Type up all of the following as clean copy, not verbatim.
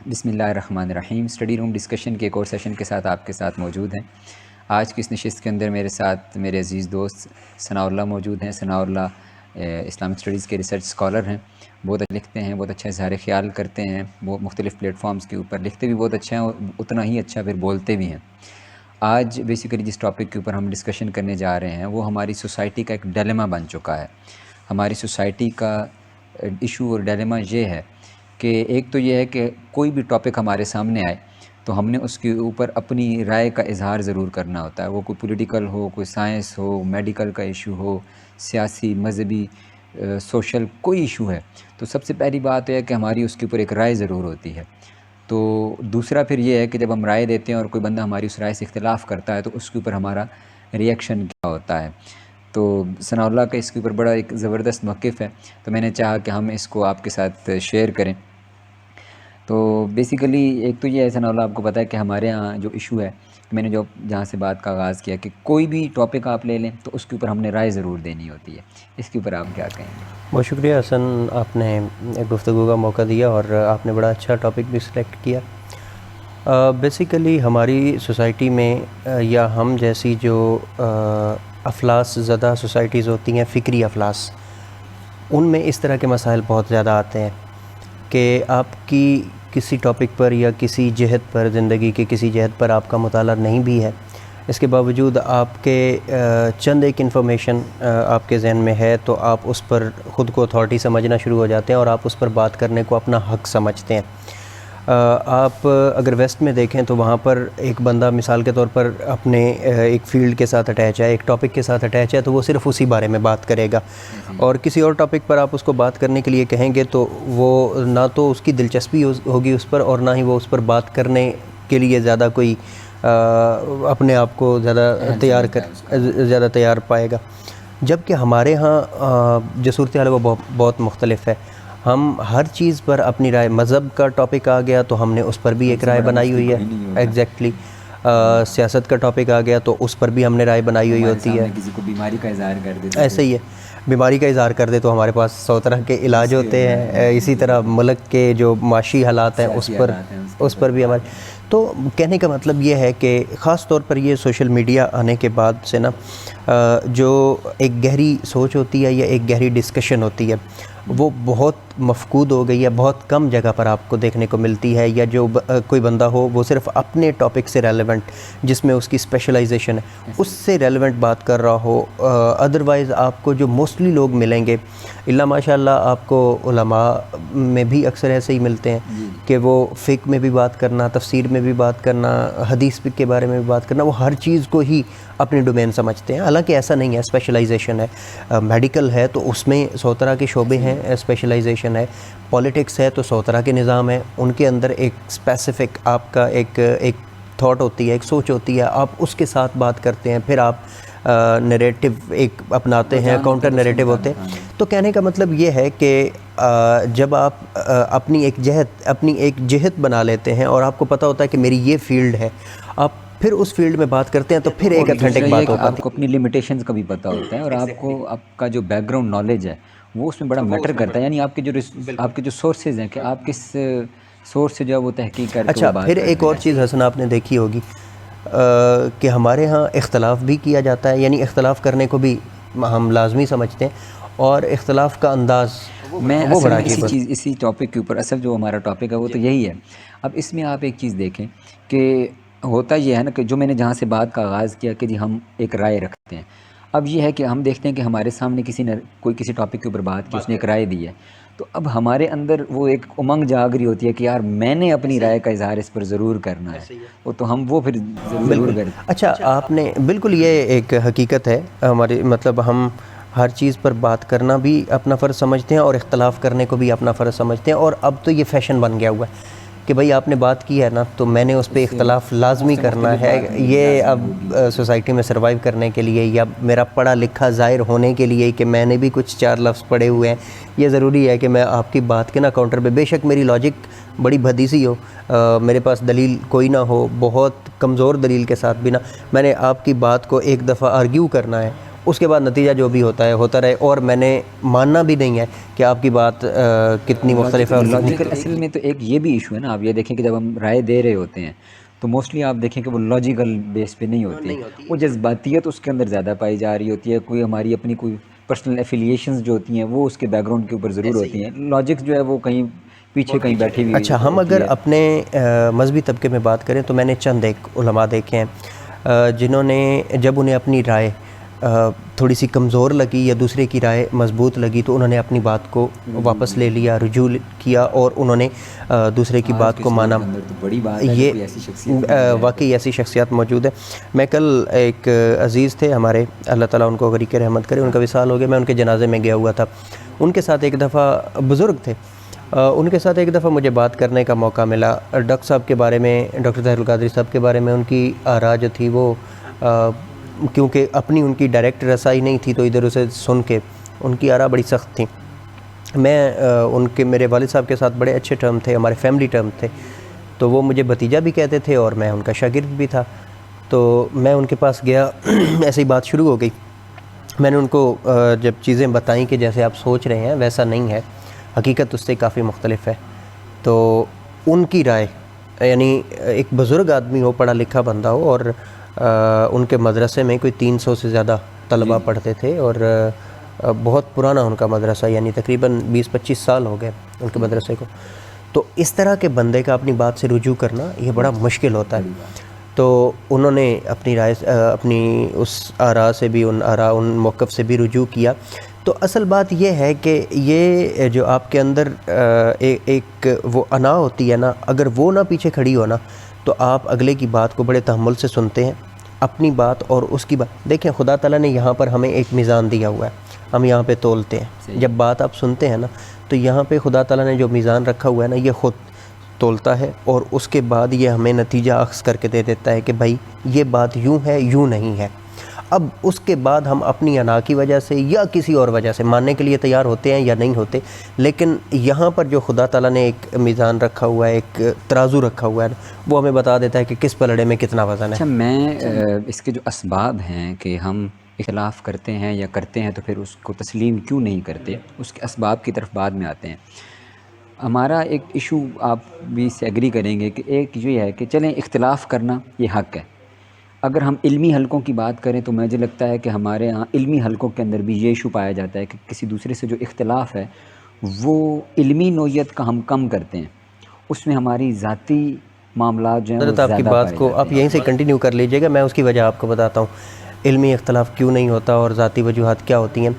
بسم اللہ الرحمن الرحیم۔ اسٹڈی روم ڈسکشن کے ایک اور سیشن کے ساتھ آپ کے ساتھ موجود ہیں۔ آج کی اس نشست کے اندر میرے ساتھ میرے عزیز دوست ثناء اللہ موجود ہیں۔ ثناء اللہ اسلامک اسٹڈیز کے ریسرچ اسکالر ہیں، بہت لکھتے ہیں، بہت اچھا اظہار خیال کرتے ہیں، وہ مختلف پلیٹ فارمز کے اوپر لکھتے بھی بہت اچھا ہیں اور اتنا ہی اچھا پھر بولتے بھی ہیں۔ آج بیسیکلی جس ٹاپک کے اوپر ہم ڈسکشن کرنے جا رہے ہیں وہ ہماری سوسائٹی کا ایک ڈیلیما بن چکا ہے۔ ہماری سوسائٹی کا ایشو اور ڈیلیما یہ ہے کہ ایک تو یہ ہے کہ کوئی بھی ٹاپک ہمارے سامنے آئے تو ہم نے اس کے اوپر اپنی رائے کا اظہار ضرور کرنا ہوتا ہے، وہ کوئی پولیٹیکل ہو، کوئی سائنس ہو، میڈیکل کا ایشو ہو، سیاسی، مذہبی، سوشل، کوئی ایشو ہے تو سب سے پہلی بات ہے کہ ہماری اس کے اوپر ایک رائے ضرور ہوتی ہے۔ تو دوسرا پھر یہ ہے کہ جب ہم رائے دیتے ہیں اور کوئی بندہ ہماری اس رائے سے اختلاف کرتا ہے تو اس کے اوپر ہمارا ریئیکشن کیا ہوتا ہے۔ تو ثناء اللہ کا اس کے اوپر بڑا ایک زبردست موقف ہے، تو میں نے چاہا کہ ہم اس کو آپ کے ساتھ شیئر کریں۔ تو بیسیکلی ایک تو یہ ہے ثناء اللہ، آپ کو پتہ ہے کہ ہمارے ہاں جو ایشو ہے، میں نے جہاں سے بات کا آغاز کیا کہ کوئی بھی ٹاپک آپ لے لیں تو اس کے اوپر ہم نے رائے ضرور دینی ہوتی ہے۔ اس کے اوپر آپ کیا کہیں گے؟ بہت شکریہ حسن، آپ نے گفتگو کا موقع دیا اور آپ نے بڑا اچھا ٹاپک بھی سلیکٹ کیا۔ بیسیکلی ہماری سوسائٹی میں یا ہم جیسی جو افلاس زدہ سوسائٹیز ہوتی ہیں، فکری افلاس، ان میں اس طرح کے مسائل بہت زیادہ آتے ہیں کہ آپ کی کسی ٹاپک پر یا کسی جہت پر، زندگی کے کسی جہت پر آپ کا مطالعہ نہیں بھی ہے، اس کے باوجود آپ کے چند ایک انفارمیشن آپ کے ذہن میں ہے تو آپ اس پر خود کو اتھارٹی سمجھنا شروع ہو جاتے ہیں اور آپ اس پر بات کرنے کو اپنا حق سمجھتے ہیں۔ آپ اگر ویسٹ میں دیکھیں تو وہاں پر ایک بندہ مثال کے طور پر اپنے ایک فیلڈ کے ساتھ اٹیچ ہے، ایک ٹاپک کے ساتھ اٹیچ ہے، تو وہ صرف اسی بارے میں بات کرے گا، اور کسی اور ٹاپک پر آپ اس کو بات کرنے کے لیے کہیں گے تو وہ نہ تو اس کی دلچسپی ہوگی اس پر، اور نہ ہی وہ اس پر بات کرنے کے لیے زیادہ کوئی اپنے آپ کو زیادہ تیار پائے گا۔ جبکہ ہمارے ہاں جو صورتحال ہے وہ بہت مختلف ہے۔ ہم ہر چیز پر اپنی رائے، مذہب کا ٹاپک آ گیا تو ہم نے اس پر بھی ایک رائے بنائی ہوئی ہے، ایگزیکٹلی۔ سیاست کا ٹاپک آ گیا تو اس پر بھی ہم نے رائے بنائی ہوئی ہوتی ہے۔ کسی کو بیماری کا اظہار کر دے، ایسے ہی ہے، بیماری کا اظہار کر دے تو ہمارے پاس 100 طرح کے علاج ہوتے ہیں۔ اسی طرح ملک کے جو معاشی حالات ہیں اس پر بھی ہمارے، تو کہنے کا مطلب یہ ہے کہ خاص طور پر یہ سوشل میڈیا آنے کے بعد سے نا جو ایک گہری سوچ ہوتی ہے یا ایک گہری ڈسکشن ہوتی ہے وہ بہت مفقود ہو گئی ہے، بہت کم جگہ پر آپ کو دیکھنے کو ملتی ہے، یا جو کوئی بندہ ہو وہ صرف اپنے ٹاپک سے ریلیونٹ، جس میں اس کی اسپیشلائزیشن ہے، اس سے ریلیونٹ بات کر رہا ہو۔ ادروائز آپ کو جو موسٹلی لوگ ملیں گے، اللہ ماشاء اللہ، آپ کو علماء میں بھی اکثر ایسے ہی ملتے ہیں کہ وہ فقہ میں بھی بات کرنا، تفسیر میں بھی بات کرنا، حدیث کے بارے میں بھی بات کرنا، وہ ہر چیز کو ہی اپنی ڈومین سمجھتے ہیں۔ حالانکہ ایسا نہیں ہے، اسپیشلائزیشن ہے۔ میڈیکل ہے تو اس میں 100 طرح کے شعبے ہیں، اسپیشلائزیشن ہے۔ پولیٹکس ہے تو 100 طرح کے نظام ہیں، ان کے اندر ایک اسپیسیفک آپ کا ایک تھاٹ ہوتی ہے، ایک سوچ ہوتی ہے، آپ اس کے ساتھ بات کرتے ہیں، پھر آپ نیریٹو ایک اپناتے ہیں، کاؤنٹر نیریٹو ہوتے ہیں۔ تو کہنے کا مطلب یہ ہے کہ جب آپ اپنی ایک جہت بنا لیتے ہیں اور آپ کو پتہ ہوتا ہے کہ میری یہ فیلڈ ہے، آپ پھر اس فیلڈ میں بات کرتے ہیں تو پھر ایک اتھینٹک بات ہوتی ہے۔ آپ کو اپنی لیمیٹیشنز کا بھی پتہ ہوتا ہے اور آپ کا جو بیک گراؤنڈ نالج ہے وہ اس میں بڑا میٹر کرتا ہے، یعنی آپ کے جو سورسز ہیں کہ آپ کس سورس سے جو ہے وہ تحقیق کر کے وہ بات پھر کرتے ایک اور چیز حسن آپ نے دیکھی ہوگی کہ ہمارے ہاں اختلاف بھی کیا جاتا ہے، یعنی اختلاف کرنے کو بھی ہم لازمی سمجھتے ہیں، اور اختلاف کا انداز میں اصل میں اسی ٹاپک کے اوپر، اصل جو ہمارا ٹاپک ہے وہ تو یہی ہے۔ اب اس میں آپ ایک چیز دیکھیں کہ ہوتا یہ ہے نا کہ جو میں نے جہاں سے بات کا آغاز کیا کہ جی ہم ایک رائے رکھتے ہیں، اب یہ ہے کہ ہم دیکھتے ہیں کہ ہمارے سامنے کسی ٹاپک کے اوپر بات کی، اس نے ایک رائے دی ہے، تو اب ہمارے اندر وہ ایک امنگ جاگ رہی ہوتی ہے کہ یار میں نے اپنی رائے کا اظہار اس پر ضرور کرنا ہے، وہ تو ہم وہ پھر ضرور کرتے ہیں۔ اچھا، آپ نے بالکل، یہ ایک حقیقت ہے ہماری، مطلب ہم ہر چیز پر بات کرنا بھی اپنا فرض سمجھتے ہیں اور اختلاف کرنے کو بھی اپنا فرض سمجھتے ہیں، اور اب تو یہ فیشن بن گیا ہوا ہے کہ بھائی آپ نے بات کی ہے نا تو میں نے اس پہ اختلاف لازمی کرنا ہے۔ یہ اب سوسائٹی میں سروائیو کرنے کے لیے یا میرا پڑھا لکھا ظاہر ہونے کے لیے کہ میں نے بھی کچھ 4 لفظ پڑھے ہوئے ہیں، یہ ضروری ہے کہ میں آپ کی بات کے نا کاؤنٹر پہ، بے شک میری لاجک بڑی بھدی سی ہو، میرے پاس دلیل کوئی نہ ہو، بہت کمزور دلیل کے ساتھ بھی نہ، میں نے آپ کی بات کو ایک دفعہ آرگیو کرنا ہے، اس کے بعد نتیجہ جو بھی ہوتا ہے ہوتا رہے، اور میں نے ماننا بھی نہیں ہے کہ آپ کی بات کتنی مختلف ہے اور لاجیکل اصل میں تو ایک یہ بھی ایشو ہے نا، آپ یہ دیکھیں کہ جب ہم رائے دے رہے ہوتے ہیں تو موسٹلی آپ دیکھیں کہ وہ لاجیکل بیس پہ نہیں ہوتی ہے، وہ جذباتیت اس کے اندر زیادہ پائی جا رہی ہوتی ہے، کوئی ہماری اپنی کوئی پرسنل ایفیلیشنز جو ہوتی ہیں وہ اس کے بیک گراؤنڈ کے اوپر ضرور ہوتی ہیں، لاجک جو ہے وہ کہیں پیچھے کہیں بیٹھی ہوئی اچھا، ہم ہوتی اگر ہے۔ اپنے مذہبی طبقے میں بات کریں تو میں نے چند ایک علماء دیکھے ہیں جنہوں نے جب انہیں اپنی رائے تھوڑی سی کمزور لگی یا دوسرے کی رائے مضبوط لگی تو انہوں نے اپنی بات کو واپس لے لیا، رجوع کیا، اور انہوں نے دوسرے کی بات کو مانا۔ بڑی بات ہے یہ کوئی ایسی شخصیت واقعی ایسی شخصیات موجود ہیں۔ میں کل ایک عزیز تھے ہمارے، اللہ تعالیٰ ان کو غریق رحمت کرے، ان کا وصال ہو گیا، میں ان کے جنازے میں گیا ہوا تھا۔ ان کے ساتھ ایک دفعہ بزرگ تھے، ان کے ساتھ ایک دفعہ مجھے بات کرنے کا موقع ملا ڈاکٹر صاحب کے بارے میں، ڈاکٹر طاہر القادری صاحب کے بارے میں۔ ان کی آراء جو تھی وہ کیونکہ اپنی ان کی ڈائریکٹ رسائی نہیں تھی تو ادھر اسے سن کے ان کی آراء بڑی سخت تھیں۔ میں ان کے میرے والد صاحب کے ساتھ بڑے اچھے ٹرم تھے، ہمارے فیملی ٹرم تھے، تو وہ مجھے بھتیجا بھی کہتے تھے اور میں ان کا شاگرد بھی تھا۔ تو میں ان کے پاس گیا، ایسے ہی بات شروع ہو گئی۔ میں نے ان کو جب چیزیں بتائیں کہ جیسے آپ سوچ رہے ہیں ویسا نہیں ہے، حقیقت اس سے کافی مختلف ہے، تو ان کی رائے، یعنی ایک بزرگ آدمی ہو، پڑھا لکھا بندہ ہو، اور ان کے مدرسے میں کوئی 300 سے زیادہ طلبہ پڑھتے تھے، اور بہت پرانا ان کا مدرسہ، یعنی تقریباً 20-25 سال ہو گئے ان کے مدرسے کو۔ تو اس طرح کے بندے کا اپنی بات سے رجوع کرنا یہ بڑا مشکل ہوتا ہے۔ تو انہوں نے اپنی رائے، اپنی اس آراء سے بھی، ان آراء، ان موقف سے بھی رجوع کیا۔ تو اصل بات یہ ہے کہ یہ جو آپ کے اندر ایک وہ انا ہوتی ہے نا، اگر وہ نہ پیچھے کھڑی ہو نا تو آپ اگلے کی بات کو بڑے تحمل سے سنتے ہیں، اپنی بات اور اس کی بات۔ دیکھیں، خدا تعالیٰ نے یہاں پر ہمیں ایک میزان دیا ہوا ہے، ہم یہاں پہ تولتے ہیں۔ جب بات آپ سنتے ہیں نا تو یہاں پہ خدا تعالیٰ نے جو میزان رکھا ہوا ہے نا، یہ خود تولتا ہے، اور اس کے بعد یہ ہمیں نتیجہ اخذ کر کے دے دیتا ہے کہ بھائی یہ بات یوں ہے، یوں نہیں ہے۔ اب اس کے بعد ہم اپنی انا کی وجہ سے یا کسی اور وجہ سے ماننے کے لیے تیار ہوتے ہیں یا نہیں ہوتے، لیکن یہاں پر جو خدا تعالیٰ نے ایک میزان رکھا ہوا ہے، ایک ترازو رکھا ہوا ہے، وہ ہمیں بتا دیتا ہے کہ کس پلڑے میں کتنا وزن ہے۔ اچھا، میں اس کے جو اسباب ہیں کہ ہم اختلاف کرتے ہیں یا کرتے ہیں تو پھر اس کو تسلیم کیوں نہیں کرتے، اس کے اسباب کی طرف بعد میں آتے ہیں۔ ہمارا ایک ایشو آپ بھی اس سے ایگری کریں گے کہ ایک یہ ہے کہ چلیں اختلاف کرنا یہ حق ہے۔ اگر ہم علمی حلقوں کی بات کریں تو مجھے لگتا ہے کہ ہمارے ہاں علمی حلقوں کے اندر بھی یہ ایشو پایا جاتا ہے کہ کسی دوسرے سے جو اختلاف ہے وہ علمی نوعیت کا ہم کم کرتے ہیں، اس میں ہماری ذاتی معاملات جو ہیں وہ حضرت آپ کی زیادہ بات پائے کو جاتے آپ ہیں۔ یہیں سے کنٹینیو کر لیجئے گا، میں اس کی وجہ آپ کو بتاتا ہوں، علمی اختلاف کیوں نہیں ہوتا اور ذاتی وجوہات کیا ہوتی ہیں۔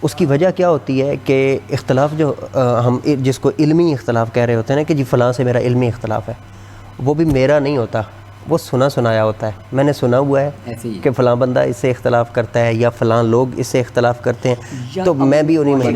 اس کی وجہ کیا ہوتی ہے کہ اختلاف جو ہم جس کو علمی اختلاف کہہ رہے ہوتے ہیں نا، کہ جی فلاں سے میرا علمی اختلاف ہے، وہ بھی میرا نہیں ہوتا، وہ سنا سنایا ہوتا ہے۔ میں نے سنا ہوا ہے کہ فلاں بندہ اس سے اختلاف کرتا ہے یا فلاں لوگ اس سے اختلاف کرتے ہیں، تو میں بھی انہیں میں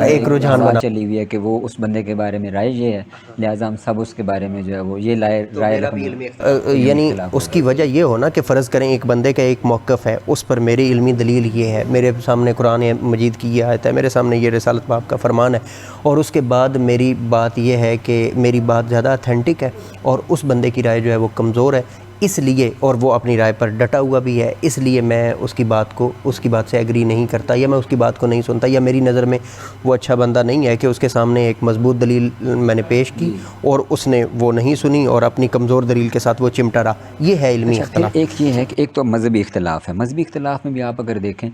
ایک رجحان بنا چلی ہوئی ہے کہ وہ اس بندے کے بارے میں رائے یہ ہے، لہٰذا ہم سب اس کے بارے میں جو ہے وہ یہ رائے رکھیں۔ یعنی اس کی وجہ یہ ہونا کہ فرض کریں ایک بندے کا ایک موقف ہے، اس پر میری علمی دلیل یہ ہے، میرے سامنے قرآن مجید کی یہ آیت ہے، میرے سامنے یہ رسالت باب کا فرمان ہے، اور اس کے بعد میری بات یہ ہے کہ میری بات زیادہ اتھینٹک ہے اور اس بندے کی رائے جو ہے وہ کمزور ہے، اس لیے، اور وہ اپنی رائے پر ڈٹا ہوا بھی ہے، اس لیے میں اس کی بات سے ایگری نہیں کرتا، یا میں اس کی بات کو نہیں سنتا، یا میری نظر میں وہ اچھا بندہ نہیں ہے کہ اس کے سامنے ایک مضبوط دلیل میں نے پیش کی اور اس نے وہ نہیں سنی اور اپنی کمزور دلیل کے ساتھ وہ چمٹا رہا۔ یہ ہے علمی اختلاف۔ پھر ایک یہ ہے کہ ایک تو مذہبی اختلاف ہے، مذہبی اختلاف میں بھی آپ اگر دیکھیں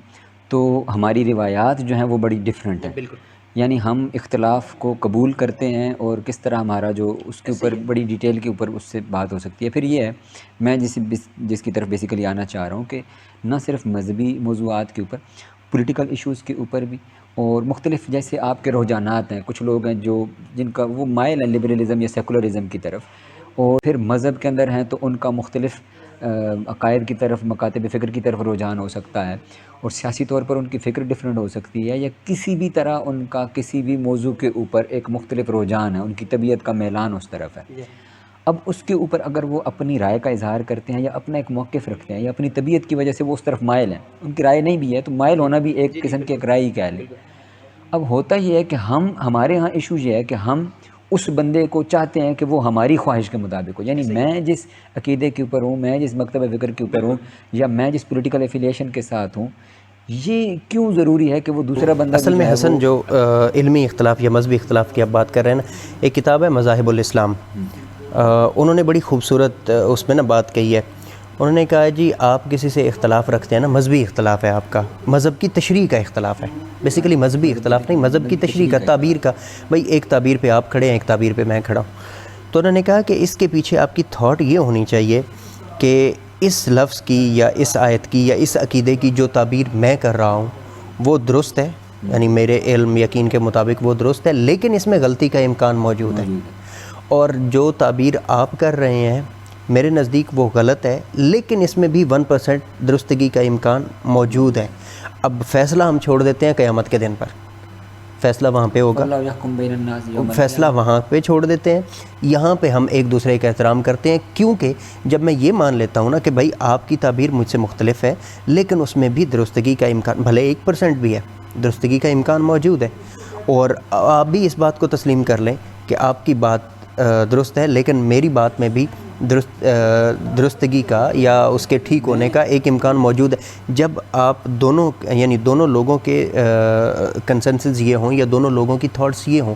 تو ہماری روایات جو ہیں وہ بڑی ڈیفرنٹ ہیں، یعنی ہم اختلاف کو قبول کرتے ہیں اور کس طرح ہمارا جو اس کے اوپر بڑی ڈیٹیل کے اوپر اس سے بات ہو سکتی ہے۔ پھر یہ ہے، میں جس کی طرف بیسیکلی آنا چاہ رہا ہوں کہ نہ صرف مذہبی موضوعات کے اوپر، پولیٹیکل ایشوز کے اوپر بھی، اور مختلف جیسے آپ کے رجحانات ہیں، کچھ لوگ ہیں جن کا وہ مائل ہے لبرلزم یا سیکولرزم کی طرف، اور پھر مذہب کے اندر ہیں تو ان کا مختلف عقائد کی طرف، مکاتب فکر کی طرف رجحان ہو سکتا ہے، اور سیاسی طور پر ان کی فکر ڈیفرنٹ ہو سکتی ہے، یا کسی بھی طرح ان کا کسی بھی موضوع کے اوپر ایک مختلف رجحان ہے، ان کی طبیعت کا میلان اس طرف ہے۔ اب اس کے اوپر اگر وہ اپنی رائے کا اظہار کرتے ہیں یا اپنا ایک موقف رکھتے ہیں یا اپنی طبیعت کی وجہ سے وہ اس طرف مائل ہیں، ان کی رائے نہیں بھی ہے تو مائل ہونا بھی ایک قسم کی ایک رائے ہی کہہ لیں۔ اب ہوتا یہ ہے کہ ہمارے ہاں ایشو یہ ہے کہ ہم اس بندے کو چاہتے ہیں کہ وہ ہماری خواہش کے مطابق ہو، یعنی میں جس عقیدے کے اوپر ہوں، میں جس مکتب فکر کے اوپر ہوں، یا میں جس پولیٹیکل ایفیلیشن کے ساتھ ہوں، یہ کیوں ضروری ہے کہ وہ دوسرا بندہ اصل میں حسن جو علمی اختلاف یا مذہبی اختلاف کی آپ بات کر رہے ہیں نا، ایک کتاب ہے مذاہب الاسلام، انہوں نے بڑی خوبصورت اس میں نا بات کہی ہے. انہوں نے کہا جی آپ کسی سے اختلاف رکھتے ہیں نا، مذہبی اختلاف ہے آپ کا، مذہب کی تشریح کا اختلاف ہے، بیسیکلی مذہبی اختلاف نہیں، مذہب کی تشریح کا، تعبیر کا. بھائی ایک تعبیر پہ آپ کھڑے ہیں، ایک تعبیر پہ میں کھڑا ہوں. تو انہوں نے کہا کہ اس کے پیچھے آپ کی تھاٹ یہ ہونی چاہیے کہ اس لفظ کی یا اس آیت کی یا اس عقیدے کی جو تعبیر میں کر رہا ہوں وہ درست ہے، یعنی میرے علم یقین کے مطابق وہ درست ہے، لیکن اس میں غلطی کا امکان موجود ہے. اور جو تعبیر آپ کر رہے ہیں میرے نزدیک وہ غلط ہے، لیکن اس میں بھی 1% درستگی کا امکان موجود ہے. اب فیصلہ ہم چھوڑ دیتے ہیں قیامت کے دن پر، فیصلہ وہاں پہ ہوگا، فیصلہ وہاں پہ چھوڑ دیتے ہیں. یہاں پہ ہم ایک دوسرے کا احترام کرتے ہیں، کیونکہ جب میں یہ مان لیتا ہوں نا کہ بھائی آپ کی تعبیر مجھ سے مختلف ہے، لیکن اس میں بھی درستگی کا امکان، بھلے 1% بھی ہے، درستگی کا امکان موجود ہے. اور آپ بھی اس بات کو تسلیم کر لیں کہ آپ کی بات درست ہے، لیکن میری بات میں بھی درستگی کا یا اس کے ٹھیک ہونے کا ایک امکان موجود ہے. جب آپ دونوں یعنی دونوں لوگوں کے کنسنسز یہ ہوں یا دونوں لوگوں کی تھاٹس یہ ہوں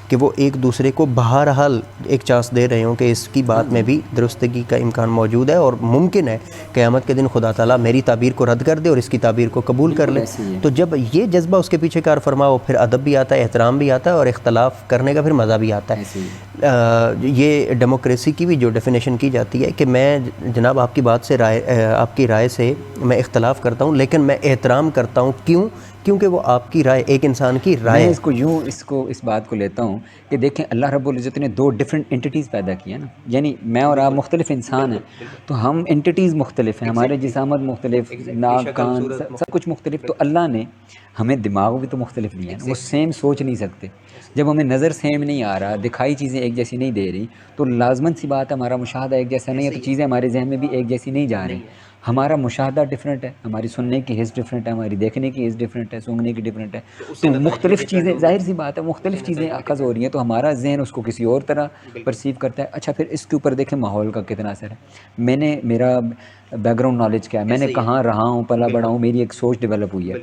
کہ وہ ایک دوسرے کو بہرحال ایک چانس دے رہے ہوں کہ اس کی بات میں بھی درستگی کا امکان موجود ہے، اور ممکن ہے قیامت کے دن خدا تعالیٰ میری تعبیر کو رد کر دے اور اس کی تعبیر کو قبول کر لے. تو جب یہ جذبہ اس کے پیچھے کار فرما ہو، پھر ادب بھی آتا ہے، احترام بھی آتا ہے، اور اختلاف کرنے کا پھر مزہ بھی آتا ہے. یہ ڈیموکریسی کی بھی جو ڈیفینیشن کی جاتی ہے کہ میں جناب آپ کی بات سے آپ کی رائے سے میں اختلاف کرتا ہوں، لیکن میں احترام کرتا ہوں. کیونکہ وہ آپ کی رائے ایک انسان کی رائے. میں اس بات کو لیتا ہوں کہ دیکھیں اللہ رب العزت نے 2 ڈفرینٹ انٹیٹیز پیدا کی ہیں نا، یعنی میں اور آپ مختلف انسان ہیں، تو ہم انٹیٹیز مختلف ہیں، ہمارے جسامت مختلف، ناک کان سب کچھ مختلف. تو اللہ نے ہمیں دماغ بھی تو مختلف دیے ہیں، وہ سیم سوچ نہیں سکتے. جب ہمیں نظر سیم نہیں آ رہا، دکھائی چیزیں ایک جیسی نہیں دے رہی، تو لازماً سی بات ہے ہمارا مشاہدہ ایک جیسا نہیں ہے، تو چیزیں ہمارے ذہن میں بھی ایک جیسی نہیں جا رہی. ہمارا مشاہدہ ڈفرینٹ ہے، ہماری سننے کی حس ڈفرینٹ ہے، ہماری دیکھنے کی حس ڈفرینٹ ہے، سونگنے کی ڈفرینٹ ہے. تو مختلف چیزیں، ظاہر سی بات ہے مختلف چیزیں اخذ ہو رہی ہیں، تو ہمارا ذہن اس کو کسی اور طرح پرسیو کرتا ہے. اچھا پھر اس کے اوپر دیکھیں ماحول کا کتنا اثر ہے. میرا بیک گراؤنڈ نالج کیا ہے، میں نے کہاں رہا ہوں، پلا بڑا ہوں، میری ایک سوچ ڈیولپ ہوئی ہے.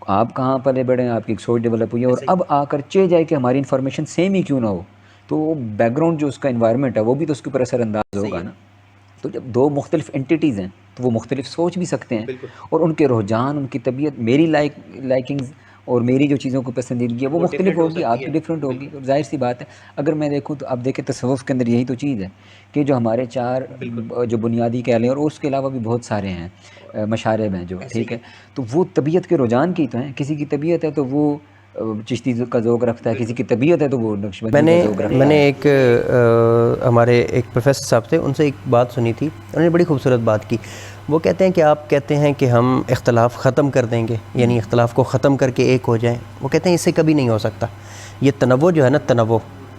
آپ کہاں پلے بڑے ہیں، آپ کی ایک سوچ ڈیولپ ہوئی ہے، اور اب آ کر چہ جائے کہ ہماری انفارمیشن سیم ہی کیوں نہ ہو، تو بیک گراؤنڈ جو اس کا انوائرمنٹ ہے وہ بھی تو اس کے اوپر اثر انداز ہوگا نا. تو جب 2 مختلف انٹیٹیز ہیں تو وہ مختلف سوچ بھی سکتے ہیں، اور ان کے رجحان، ان کی طبیعت، میری لائکنگز اور میری جو چیزوں کو پسندیدگی ہے وہ مختلف ہوگی، آپ کی ڈفرینٹ ہوگی. اور ظاہر سی بات ہے اگر میں دیکھوں تو اب دیکھیں تصوف کے اندر یہی تو چیز ہے کہ جو ہمارے 4 جو بنیادی کہہ لیں، اور اس کے علاوہ بھی بہت سارے ہیں مشارب ہیں جو ٹھیک ہے، تو وہ طبیعت کے رجحان کی تو ہیں. کسی کی طبیعت ہے تو وہ چشتی کا ذوق رکھتا ہے، کسی کی طبیعت ہے تو وہ نقشبندی کا ذوق رکھتا ہے. میں نے ایک ہمارے ایک پروفیسر صاحب تھے، ان سے ایک بات سنی تھی، انہوں نے بڑی خوبصورت بات کی. وہ کہتے ہیں کہ آپ کہتے ہیں کہ ہم اختلاف ختم کر دیں گے، یعنی اختلاف کو ختم کر کے ایک ہو جائیں. وہ کہتے ہیں اس سے کبھی نہیں ہو سکتا. یہ تنوع جو ہے نا، تنوع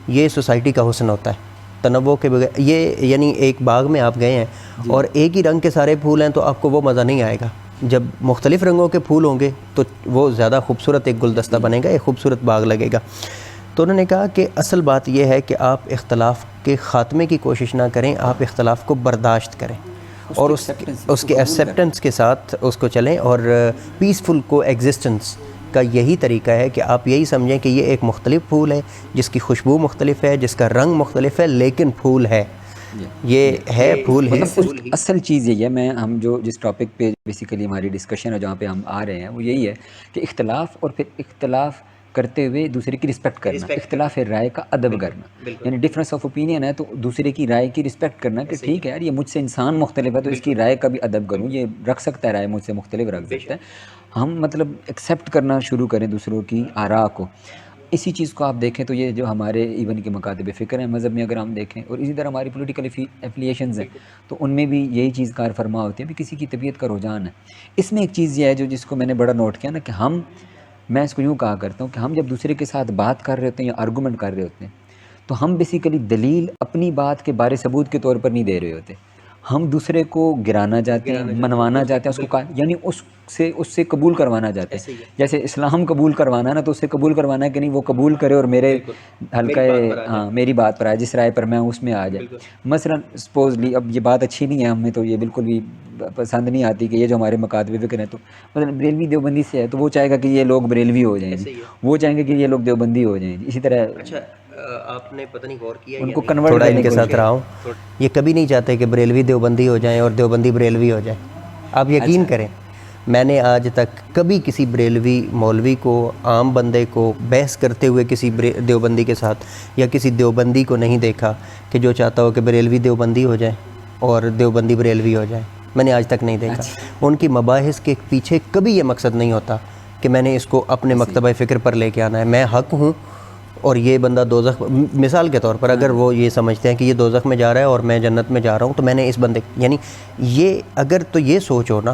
یہ سوسائٹی کا حسن ہوتا ہے. تنوع کے بغیر یہ یعنی ایک باغ میں آپ گئے ہیں اور ایک ہی رنگ کے سارے پھول ہیں تو آپ کو وہ مزہ نہیں آئے گا. جب مختلف رنگوں کے پھول ہوں گے تو وہ زیادہ خوبصورت ایک گلدستہ بنے گا، ایک خوبصورت باغ لگے گا. تو انہوں نے کہا کہ اصل بات یہ ہے کہ آپ اختلاف کے خاتمے کی کوشش نہ کریں، آپ اختلاف کو برداشت کریں اور اس کے ایکسیپٹنس کے ساتھ اس کو چلیں. اور پیسفل کو ایگزسٹنس کا یہی طریقہ ہے کہ آپ یہی سمجھیں کہ یہ ایک مختلف پھول ہے جس کی خوشبو مختلف ہے، جس کا رنگ مختلف ہے، لیکن پھول ہے، یہ ہے پھول ہے. اصل چیز یہی ہے، ہم جس ٹاپک پہ بیسیکلی ہماری ڈسکشن ہے، جہاں پہ ہم آ رہے ہیں، وہ یہی ہے کہ اختلاف، اور پھر اختلاف کرتے ہوئے دوسرے کی رسپیکٹ کرنا، اختلاف رائے کا ادب کرنا. یعنی ڈفرینس آف اوپینین ہے تو دوسرے کی رائے کی رسپیکٹ کرنا کہ ٹھیک ہے یار یہ مجھ سے انسان مختلف ہے تو اس کی رائے کا بھی ادب کروں، یہ رکھ سکتا ہے رائے مجھ سے مختلف رکھ سکتا ہے. ہم مطلب ایکسیپٹ کرنا شروع کریں دوسروں کی آراء کو. اسی چیز کو آپ دیکھیں تو یہ جو ہمارے ایون کے مکاتب فکر ہیں مذہب میں اگر ہم دیکھیں، اور اسی طرح ہماری پولیٹیکل ایفیلیشنز ہیں، تو ان میں بھی یہی چیز کار فرما ہوتی ہے بھی کسی کی طبیعت کا رجحان ہے. اس میں ایک چیز یہ ہے جس کو میں نے بڑا نوٹ کیا نا کہ میں اس کو یوں کہا کرتا ہوں کہ ہم جب دوسرے کے ساتھ بات کر رہے ہوتے ہیں یا آرگومنٹ کر رہے ہوتے ہیں تو ہم بیسیکلی دلیل اپنی بات کے بارے ثبوت کے طور پر نہیں دے رہے ہوتے، ہم دوسرے کو گرانا چاہتے ہیں, منوانا چاہتے ہیں, اس کو یعنی اس سے قبول کروانا چاہتے ہیں. جیسے اسلام قبول کروانا نا, تو اس سے قبول کروانا ہے کہ نہیں وہ قبول کرے اور میرے حلقہ ہاں میری بات پر آئے, جس رائے پر میں اس میں آ جائے. مثلا سپوزلی, اب یہ بات اچھی نہیں ہے, ہمیں تو یہ بالکل بھی پسند نہیں آتی کہ یہ جو ہمارے مکاتب فکر ہیں, تو مثلا بریلوی دیوبندی سے ہے تو وہ چاہے گا کہ یہ لوگ بریلوی ہو جائیں جی, وہ چاہیں گے کہ یہ لوگ دیوبندی ہو جائیں جی. اسی طرح اچھا آپ نے پتہ نہیں غور کیا ان کو کنورٹ تھوڑا کرنے ان کے کی ساتھ رہا ہوں, یہ کبھی نہیں چاہتے کہ بریلوی دیوبندی ہو جائیں اور دیوبندی بریلوی ہو جائیں. آپ یقین کریں میں نے آج تک کبھی کسی بریلوی مولوی کو, عام بندے کو بحث کرتے ہوئے کسی دیوبندی کے ساتھ یا کسی دیوبندی کو نہیں دیکھا کہ جو چاہتا ہو کہ بریلوی دیوبندی ہو جائے اور دیوبندی بریلوی ہو جائے. میں نے آج تک نہیں دیکھا. ان کی مباحث کے پیچھے کبھی یہ مقصد نہیں ہوتا کہ میں نے اس کو اپنے مکتبہ فکر پر لے کے آنا ہے, میں حق ہوں اور یہ بندہ دوزخ, مثال کے طور پر اگر وہ یہ سمجھتے ہیں کہ یہ دوزخ میں جا رہا ہے اور میں جنت میں جا رہا ہوں, تو میں نے اس بندے, یعنی یہ اگر تو یہ سوچ ہو نا,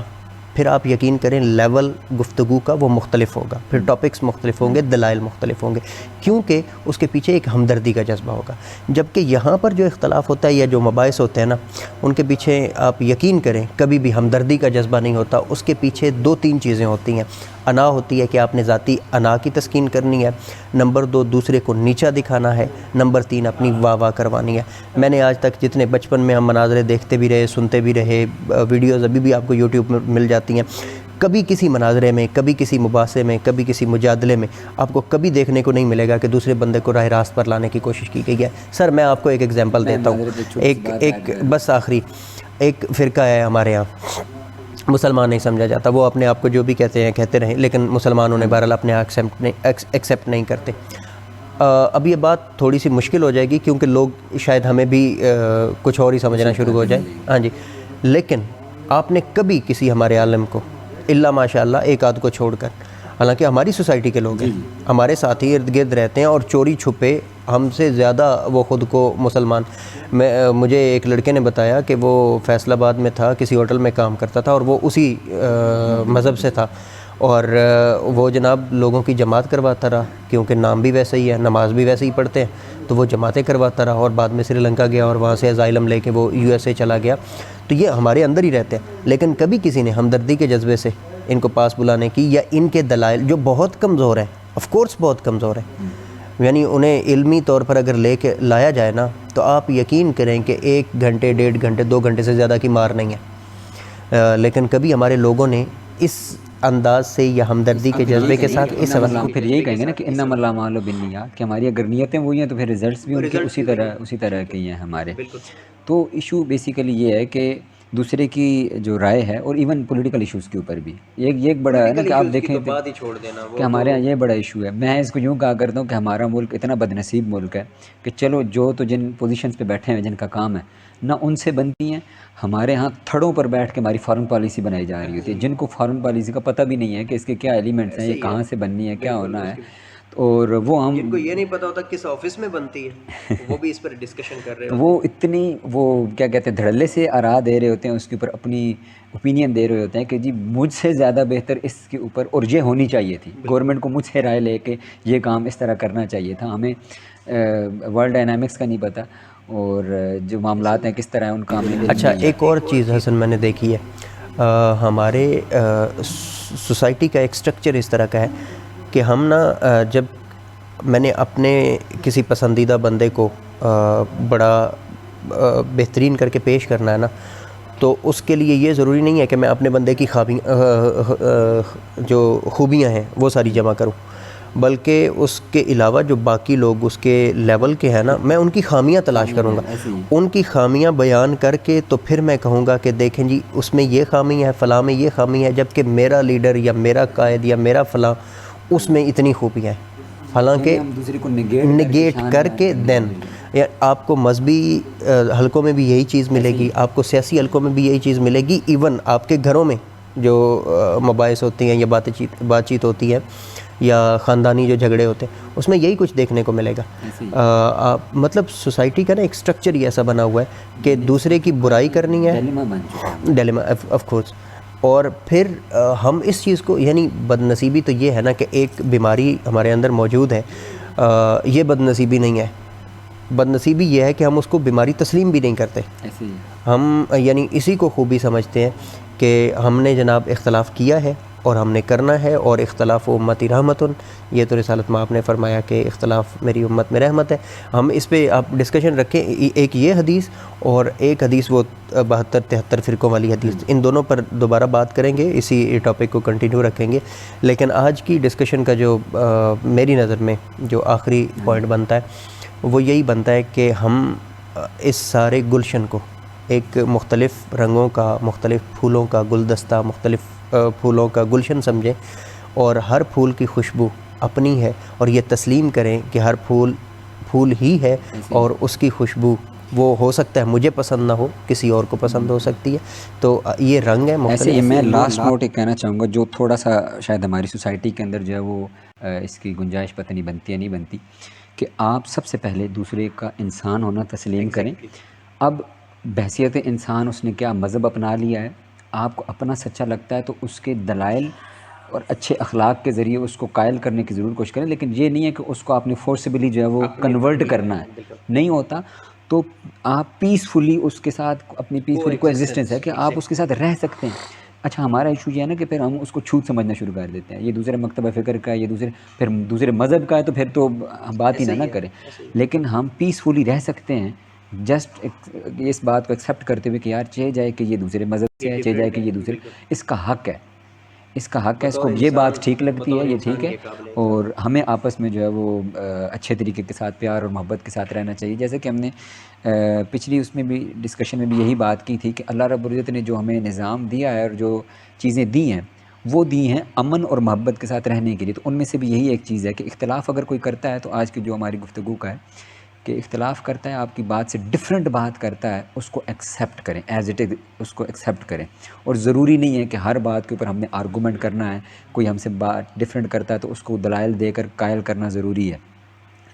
پھر آپ یقین کریں لیول گفتگو کا وہ مختلف ہوگا, پھر ٹاپکس مختلف ہوں گے, دلائل مختلف ہوں گے, کیونکہ اس کے پیچھے ایک ہمدردی کا جذبہ ہوگا. جبکہ یہاں پر جو اختلاف ہوتا ہے یا جو مباحث ہوتے ہیں نا, ان کے پیچھے آپ یقین کریں کبھی بھی ہمدردی کا جذبہ نہیں ہوتا. اس کے پیچھے 2-3 چیزیں ہوتی ہیں. انا ہوتی ہے کہ آپ نے ذاتی انا کی تسکین کرنی ہے, نمبر 2 دوسرے کو نیچا دکھانا ہے, نمبر 3 اپنی واہ واہ کروانی ہے. میں نے آج تک جتنے بچپن میں ہم مناظرے دیکھتے بھی رہے, سنتے بھی رہے, ویڈیوز ابھی بھی آپ کو یوٹیوب میں مل جاتی ہیں, کبھی کسی مناظرے میں, کبھی کسی مباحثے میں, کبھی کسی مجادلے میں آپ کو کبھی دیکھنے کو نہیں ملے گا کہ دوسرے بندے کو راہ راست پر لانے کی کوشش کی گئی ہے. سر میں آپ کو ایک ایگزامپل دیتا ہوں, ایک بس آخری, ایک فرقہ ہے ہمارے یہاں, مسلمان نہیں سمجھا جاتا, وہ اپنے آپ کو جو بھی کہتے ہیں کہتے رہیں, لیکن مسلمانوں نے بہرحال اپنے ایکسیپٹ نہیں کرتے. اب یہ بات تھوڑی سی مشکل ہو جائے گی کیونکہ لوگ شاید ہمیں بھی کچھ اور ہی سمجھنا شروع ہو جائے. ہاں جی, لیکن آپ نے کبھی کسی ہمارے عالم کو, الا ماشاء اللہ ایک آدھ کو چھوڑ کر, حالانکہ ہماری سوسائٹی کے لوگ ہیں, ہمارے ساتھ ہی ارد گرد رہتے ہیں اور چوری چھپے ہم سے زیادہ وہ خود کو مسلمان, مجھے ایک لڑکے نے بتایا کہ وہ فیصل آباد میں تھا, کسی ہوٹل میں کام کرتا تھا اور وہ اسی مذہب سے تھا, اور وہ جناب لوگوں کی جماعت کرواتا رہا, کیونکہ نام بھی ویسے ہی ہے, نماز بھی ویسے ہی پڑھتے ہیں, تو وہ جماعتیں کرواتا رہا, اور بعد میں سری لنکا گیا اور وہاں سے اسائلم لے کے وہ USA چلا گیا. تو یہ ہمارے اندر ہی رہتے ہیں, لیکن کبھی کسی نے ہمدردی کے جذبے سے ان کو پاس بلانے کی, یا ان کے دلائل جو بہت کمزور ہیں, آف کورس بہت کمزور ہیں, یعنی انہیں علمی طور پر اگر لے کے لایا جائے نا, تو آپ یقین کریں کہ 1 گھنٹے 1.5 گھنٹے 2 گھنٹے سے زیادہ کی مار نہیں ہے. لیکن کبھی ہمارے لوگوں نے اس انداز سے یا ہمدردی کے جذبے کے ساتھ اس سوال کو پھر یہی کہیں گے نا کہ انما الاعمال بالنیات, کہ ہماری اگر نیتیں وہی ہیں تو پھر ریزلٹس بھی ان کے اسی طرح کے ہیں ہمارے. تو ایشو بیسیکلی یہ ہے کہ دوسرے کی جو رائے ہے, اور ایون پولیٹیکل ایشوز کے اوپر بھی یہ ایک بڑا ہے نا کہ آپ دیکھیں کہ ہمارے یہاں یہ بڑا ایشو ہے. میں اس کو یوں کہا کرتا ہوں کہ ہمارا ملک اتنا بد نصیب ملک ہے کہ چلو جو تو جن پوزیشنز پہ بیٹھے ہیں, جن کا کام ہے نہ ان سے بنتی ہیں, ہمارے ہاں تھڑوں پر بیٹھ کے ہماری فارن پالیسی بنائی جا رہی ہوتی ہے, جن کو فارن پالیسی کا پتہ بھی نہیں ہے کہ اس کے کیا ایلیمنٹس ہیں, یہ کہاں سے بننی ہے, کیا ہونا ہے, اور وہ ہم جن کو یہ نہیں پتہ ہوتا کس آفس میں بنتی ہے, وہ بھی اس پر ڈسکشن کر رہے ہیں. وہ اتنی وہ کیا کہتے ہیں دھڑلے سے آراء دے رہے ہوتے ہیں, اس کے اوپر اپنی اوپینین دے رہے ہوتے ہیں کہ جی مجھ سے زیادہ بہتر اس کے اوپر, اور یہ ہونی چاہیے تھی, گورنمنٹ کو مجھ سے رائے لے کے یہ کام اس طرح کرنا چاہیے تھا. ہمیں ورلڈ ڈائنامکس کا نہیں پتہ, اور جو معاملات ہیں کس طرح ہیں ان کا ہمیں. اچھا ایک اور چیز حسن میں نے دیکھی ہے, ہمارے سوسائٹی کا ایک سٹرکچر اس طرح کا ہے کہ ہم نا, جب میں نے اپنے کسی پسندیدہ بندے کو بڑا بہترین کر کے پیش کرنا ہے نا, تو اس کے لیے یہ ضروری نہیں ہے کہ میں اپنے بندے کی جو خوبیاں ہیں وہ ساری جمع کروں, بلکہ اس کے علاوہ جو باقی لوگ اس کے لیول کے ہیں نا, میں ان کی خامیاں تلاش کروں گا, ان کی خامیاں بیان کر کے تو پھر میں کہوں گا کہ دیکھیں جی اس میں یہ خامی ہے, فلاں میں یہ خامی ہے, جبکہ میرا لیڈر یا میرا قائد یا میرا فلاں اس میں اتنی خوبیاں ہیں. حالانکہ دوسرے کو نگیٹ کر کے دین آپ کو مذہبی حلقوں میں بھی یہی چیز ملے گی, آپ کو سیاسی حلقوں میں بھی یہی چیز ملے گی, ایون آپ کے گھروں میں جو مباحث ہوتی ہیں یا بات چیت ہوتی ہے یا خاندانی جو جھگڑے ہوتے ہیں, اس میں یہی کچھ دیکھنے کو ملے گا. مطلب سوسائٹی کا نا ایک سٹرکچر ہی ایسا بنا ہوا ہے کہ دوسرے کی برائی کرنی ہے, ڈیلیما آف کورس, اور پھر ہم اس چیز کو, یعنی بد نصیبی تو یہ ہے نا کہ ایک بیماری ہمارے اندر موجود ہے, یہ بد نصیبی نہیں ہے, بدنصیبی یہ ہے کہ ہم اس کو بیماری تسلیم بھی نہیں کرتے. ایسے ہی ہم یعنی اسی کو خوبی سمجھتے ہیں کہ ہم نے جناب اختلاف کیا ہے اور ہم نے کرنا ہے, اور اختلاف امتی رحمتن, یہ تو رسالت مآب نے فرمایا کہ اختلاف میری امت میں رحمت ہے. ہم اس پہ آپ ڈسکشن رکھیں, ایک یہ حدیث اور ایک حدیث وہ 72-73 فرقوں والی حدیث, ان دونوں پر دوبارہ بات کریں گے, اسی ٹاپک کو کنٹینیو رکھیں گے. لیکن آج کی ڈسکشن کا جو میری نظر میں جو آخری پوائنٹ بنتا ہے وہ یہی بنتا ہے کہ ہم اس سارے گلشن کو ایک مختلف رنگوں کا, مختلف پھولوں کا گلدستہ, مختلف پھولوں کا گلشن سمجھیں, اور ہر پھول کی خوشبو اپنی ہے, اور یہ تسلیم کریں کہ ہر پھول پھول ہی ہے, اور اس کی خوشبو وہ ہو سکتا ہے مجھے پسند نہ ہو, کسی اور کو پسند ہو سکتی ہے. تو یہ رنگ ہے مختلف. ایسے ہی میں لاسٹ نوٹ ایک کہنا چاہوں گا جو تھوڑا سا شاید ہماری سوسائٹی کے اندر جو ہے وہ اس کی گنجائش پتہ نہیں بنتی ہے نہیں بنتی, کہ آپ سب سے پہلے دوسرے کا انسان ہونا تسلیم کریں. اب بحثیت انسان اس نے کیا مذہب اپنا لیا ہے, آپ کو اپنا سچا لگتا ہے تو اس کے دلائل اور اچھے اخلاق کے ذریعے اس کو قائل کرنے کی ضرور کوشش کریں, لیکن یہ نہیں ہے کہ اس کو آپ نے فورسبلی جو ہے وہ کنورٹ کرنا ہے, نہیں ہوتا. تو آپ پیسفلی اس کے ساتھ اپنی پیسفلی کو ایگزسٹنس ہے کہ آپ اس کے ساتھ رہ سکتے ہیں. اچھا ہمارا ایشو یہ ہے نا کہ پھر ہم اس کو چھوٹ سمجھنا شروع کر دیتے ہیں, یہ دوسرے مکتبہ فکر کا ہے, یہ پھر دوسرے مذہب کا ہے, تو پھر تو بات ہی نہ کریں. لیکن ہم پیسفلی رہ سکتے ہیں جسٹ اس بات کو ایکسیپٹ کرتے ہوئے کہ یار چاہے جائے کہ یہ دوسرے مذہب سے ہے, چاہے جائے کہ یہ دوسرے, اس کا حق ہے, اس کا حق ہے, اس کو یہ بات ٹھیک لگتی ہے, یہ ٹھیک ہے, اور ہمیں آپس میں جو ہے وہ اچھے طریقے کے ساتھ پیار اور محبت کے ساتھ رہنا چاہیے. جیسے کہ ہم نے پچھلی اس میں بھی ڈسکشن میں بھی یہی بات کی تھی کہ اللہ رب العزت نے جو ہمیں نظام دیا ہے اور جو چیزیں دی ہیں وہ دی ہیں امن اور محبت کے ساتھ رہنے کے لیے. تو ان میں سے بھی یہی ایک چیز ہے کہ اختلاف اگر کوئی کرتا ہے, تو آج کی جو ہماری گفتگو کا ہے کہ اختلاف کرتا ہے, آپ کی بات سے ڈفرینٹ بات کرتا ہے, اس کو ایکسیپٹ کریں, ایز اٹ از اس کو ایکسیپٹ کریں. اور ضروری نہیں ہے کہ ہر بات کے اوپر ہم نے آرگومنٹ کرنا ہے. کوئی ہم سے بات ڈفرینٹ کرتا ہے تو اس کو دلائل دے کر قائل کرنا ضروری ہے.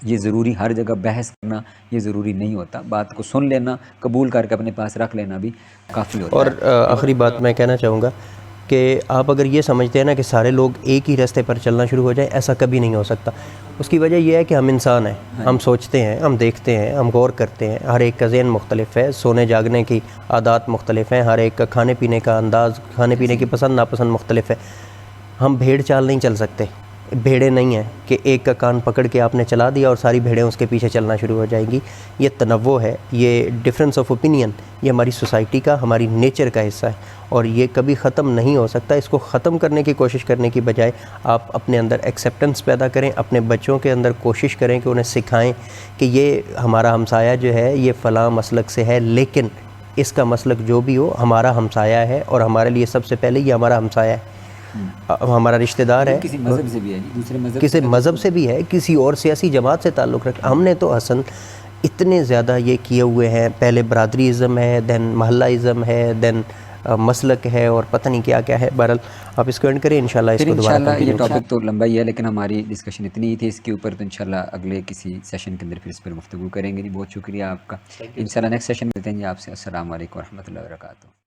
یہ ضروری ہر جگہ بحث کرنا یہ ضروری نہیں ہوتا. بات کو سن لینا, قبول کر کے اپنے پاس رکھ لینا بھی کافی ہوتا ہے. اور آخری بات میں کہنا چاہوں گا کہ آپ اگر یہ سمجھتے ہیں نا کہ سارے لوگ ایک ہی راستے پر چلنا شروع ہو جائیں, ایسا کبھی نہیں ہو سکتا. اس کی وجہ یہ ہے کہ ہم انسان ہیں, ہم سوچتے ہیں, ہم دیکھتے ہیں, ہم غور کرتے ہیں, ہر ایک کا ذہن مختلف ہے, سونے جاگنے کی عادات مختلف ہیں, ہر ایک کا کھانے پینے کا انداز, کھانے پینے کی پسند ناپسند مختلف ہے. ہم بھیڑ چال نہیں چل سکتے, بھیڑیں نہیں ہیں کہ ایک کا کان پکڑ کے آپ نے چلا دیا اور ساری بھیڑیں اس کے پیچھے چلنا شروع ہو جائیں گی. یہ تنوع ہے, یہ ڈفرینس آف اوپینین, یہ ہماری سوسائٹی کا, ہماری نیچر کا حصہ ہے, اور یہ کبھی ختم نہیں ہو سکتا. اس کو ختم کرنے کی کوشش کرنے کی بجائے آپ اپنے اندر ایکسیپٹنس پیدا کریں, اپنے بچوں کے اندر کوشش کریں کہ انہیں سکھائیں کہ یہ ہمارا ہمسایہ جو ہے یہ فلاں مسلک سے ہے, لیکن اس کا مسلک جو بھی ہو ہمارا ہمسایہ ہے, اور ہمارے لیے سب سے پہلے یہ ہمارا ہمسایہ ہے, ہمارا رشتہ دار ہے, کسی مذہب سے بھی ہے, دوسرے مذہب کسی مذہب سے بھی ہے, کسی اور سیاسی جماعت سے تعلق رکھتا. ہم نے تو حسن اتنے زیادہ یہ کیے ہوئے ہیں, پہلے برادری ازم ہے, دین محلہ ازم ہے, دین مسلک ہے, اور پتہ نہیں کیا کیا ہے. بہرحال آپ اس کو اینڈ کریں, انشاءاللہ اس کو دوبارہ انشاءاللہ. یہ ٹاپک تو لمبا ہی ہے لیکن ہماری ڈسکشن اتنی ہی تھی اس کے اوپر, تو انشاءاللہ اگلے کسی سیشن کے اندر پھر اس پر گفتگو کریں گے. بہت شکریہ آپ کا. انشاءاللہ نیکسٹ سیشن ملتے ہیں آپ سے. السلام علیکم ورحمۃ اللہ وبرکاتہ.